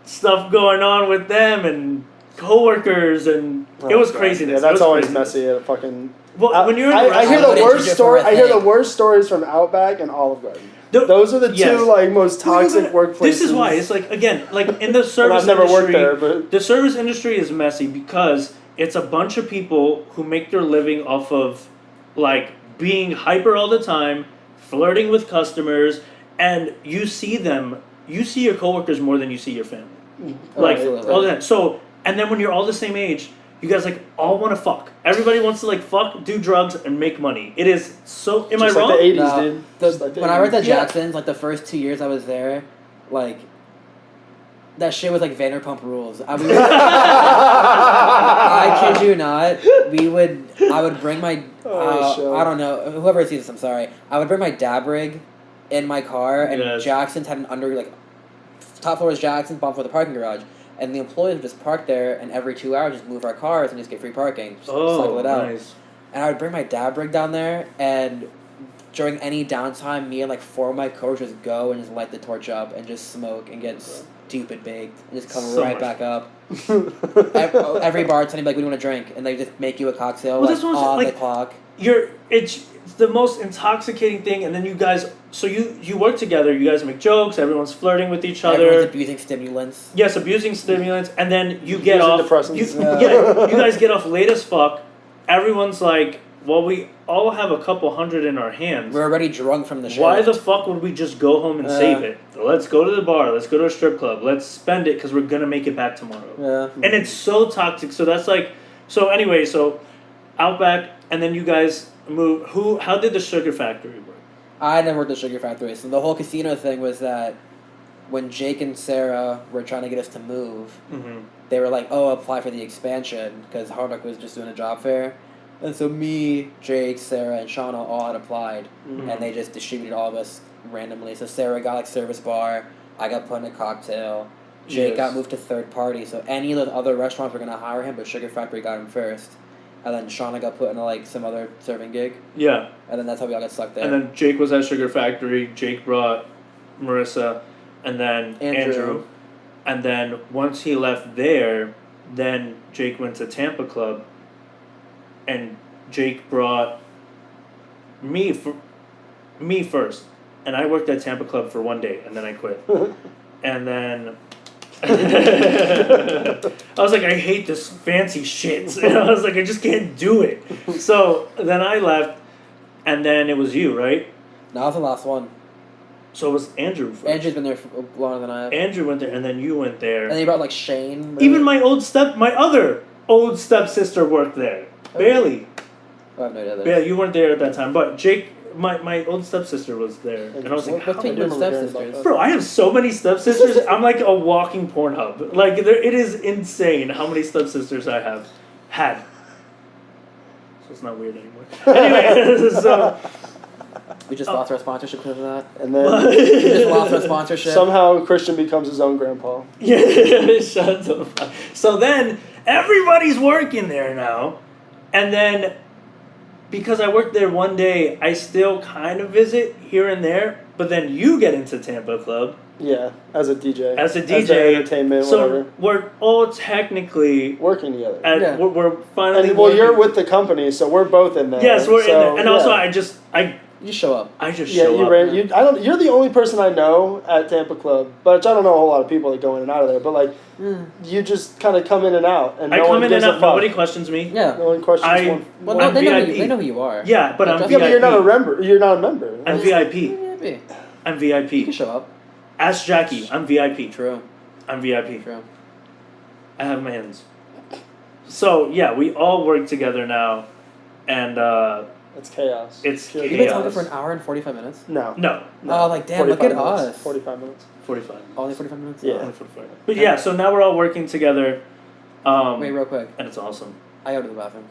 stuff going on with them and coworkers, and it was craziness. Yeah, that's always messy at a fucking. Well, when you're in I hear the worst story. I hear the worst stories from Outback and Olive Garden. Those are the two like most toxic workplaces. This is why it's like again like in the service I've never industry. Worked there, but the service industry is messy because it's a bunch of people who make their living off of like being hyper all the time, flirting with customers, and you see your coworkers more than you see your family. Like all that. So and then when you're all the same age, you guys like all want to fuck. Everybody wants to like fuck, do drugs, and make money. It is so. Am just I wrong? Like the 80s, dude. When I worked at Jackson's, like the first 2 years I was there, like that shit was like Vanderpump Rules. I kid you not. I would bring my. I don't know. Whoever sees this, I'm sorry. I would bring my dab rig in my car, and Jackson's had an top floor is Jackson's, bottom floor the parking garage. And the employees would just park there, and every 2 hours just move our cars and just get free parking. Just cycle it out. Nice. And I would bring my dab rig down there, and during any downtime, me and like 4 of my coworkers just go and just light the torch up and just smoke and get stupid baked and just come back up. Every bartender be like, "We want to drink," and they just make you a cocktail on the clock. It's the most intoxicating thing, and then you guys. So you work together. You guys make jokes. Everyone's flirting with each other. Everyone's abusing stimulants. Yes, abusing stimulants, and then you get off. Depressants. You guys get off late as fuck. Everyone's like, "Well, we all have a couple hundred in our hands. We're already drunk from the shift. Why the fuck would we just go home and save it? Let's go to the bar. Let's go to a strip club. Let's spend it because we're gonna make it back tomorrow." Yeah. And it's so toxic. So that's like, so anyway, so Outback, and then you guys move. How did the Sugar Factory work? I never worked at the Sugar Factory. So the whole casino thing was that when Jake and Sarah were trying to get us to move, they were like, "Oh, apply for the expansion," because Hard Rock was just doing a job fair. And so me, Jake, Sarah, and Shauna all had applied, and they just distributed all of us randomly. So Sarah got like service bar, I got put in a cocktail, Jake got moved to third party. So any of those other restaurants were gonna hire him, but Sugar Factory got him first. And then Shauna got put in like some other serving gig. Yeah. And then that's how we all got stuck there. And then Jake was at Sugar Factory. Jake brought Marissa, and then Andrew. And then once he left there, then Jake went to Tampa Club. And Jake brought me first. And I worked at Tampa Club for 1 day, and then I quit. And then I was like, I hate this fancy shit. And I was like, I just can't do it. So then I left, and then it was you, right? No, I was the last one. So it was Andrew first. Andrew's been there for longer than I have. Andrew went there, and then you went there. And then you brought like Shane. Even my other old stepsister worked there. Bailey. Oh, I have no idea. Yeah, you weren't there at that time, but Jake, my old stepsister was there, and I was like, "What's your stepsisters?" Bro, I have so many stepsisters. I'm like a walking Pornhub. Like it is insane how many stepsisters I have had. So it's not weird anymore. Anyway, so we just lost our sponsorship because of that. And then we just lost our sponsorship. Somehow Christian becomes his own grandpa. Yeah, shut the fuck. So then everybody's working there now, and then. Because I worked there 1 day, I still kind of visit here and there, but then you get into Tampa Club, Yeah, as a DJ. As a DJ. As entertainment, so whatever. we're all technically working together. We're finally. And, well, you're with the company, so we're both in there. Yes, we're in there. And also, you show up. I just show up. You're the only person I know at Tampa Club, but I don't know a whole lot of people that go in and out of there. But like, you just kind of come in and out, and I come in and out. Nobody questions me. Yeah, no one questions. They know who you are. Yeah, but I'm VIP. Yeah, but you're not a member. You're not a member. I'm VIP. I'm VIP. You can show up. Ask Jackie. I'm VIP. True. I'm VIP. True. I have my hands. So yeah, we all work together now, and it's chaos. It's chaos. You've been talking for an hour and 45 minutes? No. Oh, like damn! Look at us. 45 minutes. 45. Only 45 minutes. Yeah. Only 45. But yeah, so now we're all working together. Wait, real quick. And it's awesome. I go to the bathroom.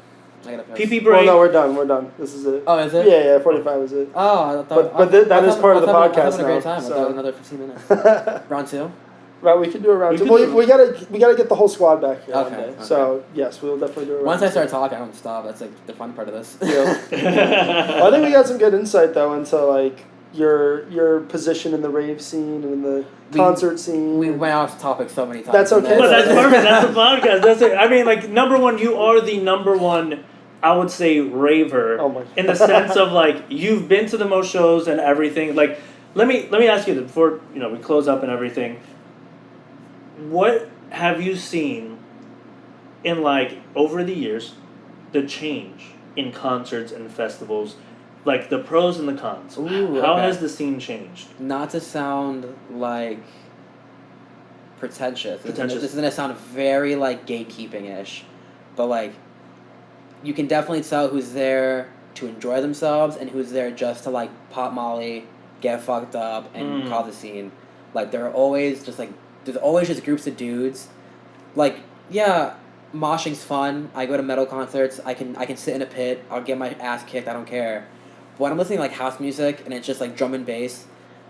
I gotta piss. Pee-pee break. Well, no, we're done. This is it. Oh, is it? Yeah, 45 is it. Oh, I thought. But that is part of the podcast now. I was having a great time. So. I thought another 15 minutes. Round 2. Right, we can do a round 2. Well, we gotta get the whole squad back here one day. Okay. So yes, we'll definitely do a round Once I start talking, I don't stop. That's like the fun part of this. Yeah. Well, I think we got some good insight though into like your position in the rave scene and in the concert scene. We went off topic so many times. That's okay. Well, that's perfect. That's the podcast. That's it. I mean, like number one, you are the number one. I would say raver in the sense of like you've been to the most shows and everything. Like, let me ask you before we close up and everything. What have you seen in like over the years, the change in concerts and festivals, like the pros and the cons? How has the scene changed? Not to sound like pretentious. This is gonna sound very like gatekeeping-ish, but like. You can definitely tell who's there to enjoy themselves and who's there just to like pop Molly, get fucked up, and call the scene. Like there's always just groups of dudes. Like yeah, moshing's fun. I go to metal concerts. I can sit in a pit. I'll get my ass kicked. I don't care. But when I'm listening to like house music and it's just like drum and bass,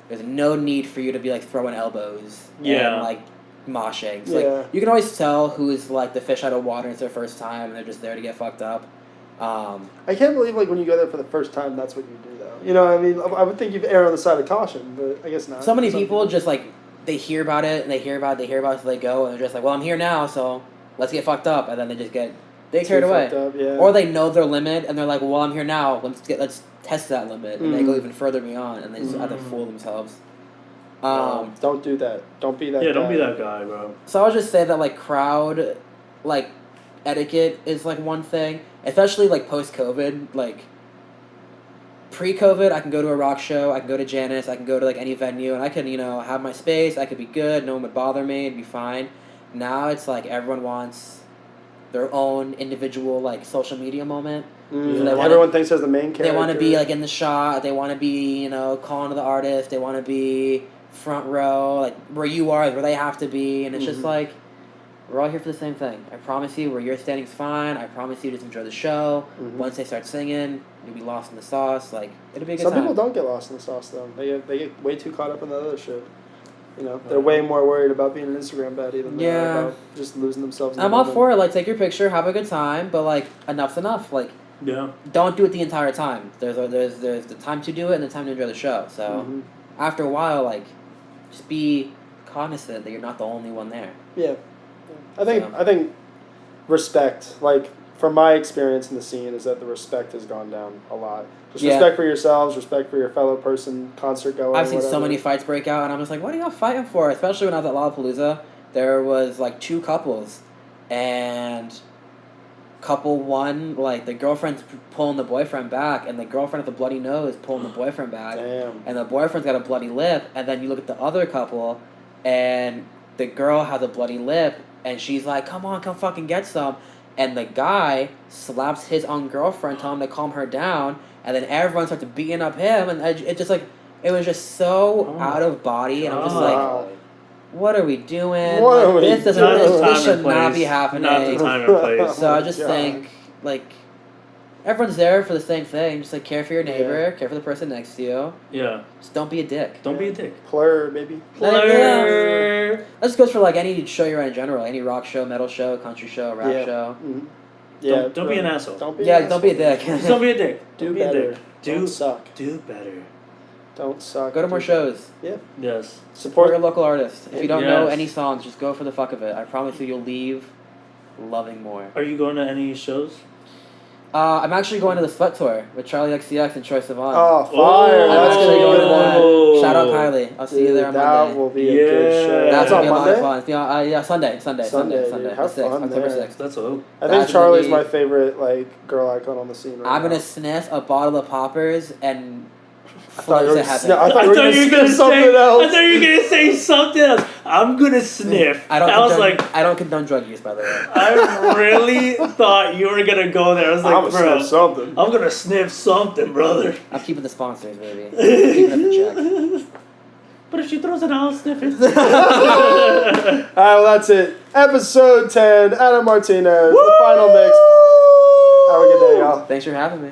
there's no need for you to be like throwing elbows. Yeah. And like moshing. So, like, you can always tell who's like the fish out of water. It's their first time and they're just there to get fucked up. I can't believe like when you go there for the first time, that's what you do though. You know what I mean? I would think you'd err on the side of caution, but I guess not. So many people just like they hear about it and they hear about it, so they go and they're just like, well, I'm here now, so let's get fucked up, and then they just get carried away. Up, yeah. Or they know their limit and they're like, well, I'm here now. Let's test that limit, and they go even further beyond, and they just have to fool themselves. Don't do that. Don't be that. Yeah, don't be that guy, bro. So I'll just say that like crowd, like etiquette is like one thing, especially like post-COVID. Like pre-COVID, I can go to a rock show, I can go to Janice, I can go to like any venue, and I can have my space. I could be good. No one would bother me. It'd be fine. Now it's like everyone wants their own individual like social media moment. So everyone thinks there's the main character. They want to be like in the shot. They want to be calling to the artist. They want to be front row, like where you are is where they have to be, and it's just like we're all here for the same thing. I promise you, where you're standing's fine. I promise you, just enjoy the show. Once they start singing, you'll be lost in the sauce. Like it'll be a good time. Some people don't get lost in the sauce though. They get way too caught up in the other shit. They're way more worried about being an Instagram baddie than they are about just losing themselves. I'm all for it. Like take your picture, have a good time, but like enough's enough. Like don't do it the entire time. There's the time to do it and the time to enjoy the show. So after a while, like just be cognizant that you're not the only one there. Yeah. I think respect, like from my experience in the scene, is that the respect has gone down a lot. Just respect for yourselves, respect for your fellow person, concert goer. I've seen so many fights break out, and I'm just like, what are y'all fighting for? Especially when I was at Lollapalooza, there was like 2 couples, and couple one, like the girlfriend's pulling the boyfriend back, and the girlfriend with the bloody nose pulling the boyfriend back. Damn. And the boyfriend's got a bloody lip, and then you look at the other couple, and the girl has a bloody lip, and she's like, come on, come fucking get some. And the guy slaps his own girlfriend, telling him to calm her down, and then everyone starts beating up him, and it just like, it was just so out of body, and I'm just like, what are we doing? This should not be happening. Not the time and place. So I just think, like, everyone's there for the same thing. Just, like, care for your neighbor, care for the person next to you. Yeah. Just don't be a dick. Don't be a dick. Plur, baby. Plur. That just goes for, like, any show you're in general. Any rock show, metal show, country show, rap show. Mm-hmm. Yeah. Don't be an asshole. Don't be a dick. Just don't be a dick. Do better. Don't be a dick. Don't suck. Do better. Don't suck. Go to more shows. Yeah. Yes. Support your local artist. If you don't know any songs, just go for the fuck of it. I promise you'll leave loving more. Are you going to any shows? I'm actually going to the Sweat Tour with Charlie XCX and Troye Sivan. Oh, fire! That's actually going to that. Shout out Kylie. I'll see you there on Monday. That will be a good show. That's on going to be a lot Monday? of fun. Yeah, Sunday. Have fun October there. 6th. That's all. I think Charlie's my favorite girl icon on the scene right I'm now. going to sniff a bottle of poppers and I thought you were I going to sniff something else. I thought you were going to say something else. I'm going to sniff. I don't condone drug use, by the way. I really thought you were going to go there. I was like, I'm going to sniff something. I'm going to sniff something, brother. I'm keeping the sponsors, baby. I'm keeping up the check. But if she throws it out, I'll sniff it. Alright, well, that's it. Episode 10, Adam Martinez, the final mix. Have a good day, y'all. Thanks for having me.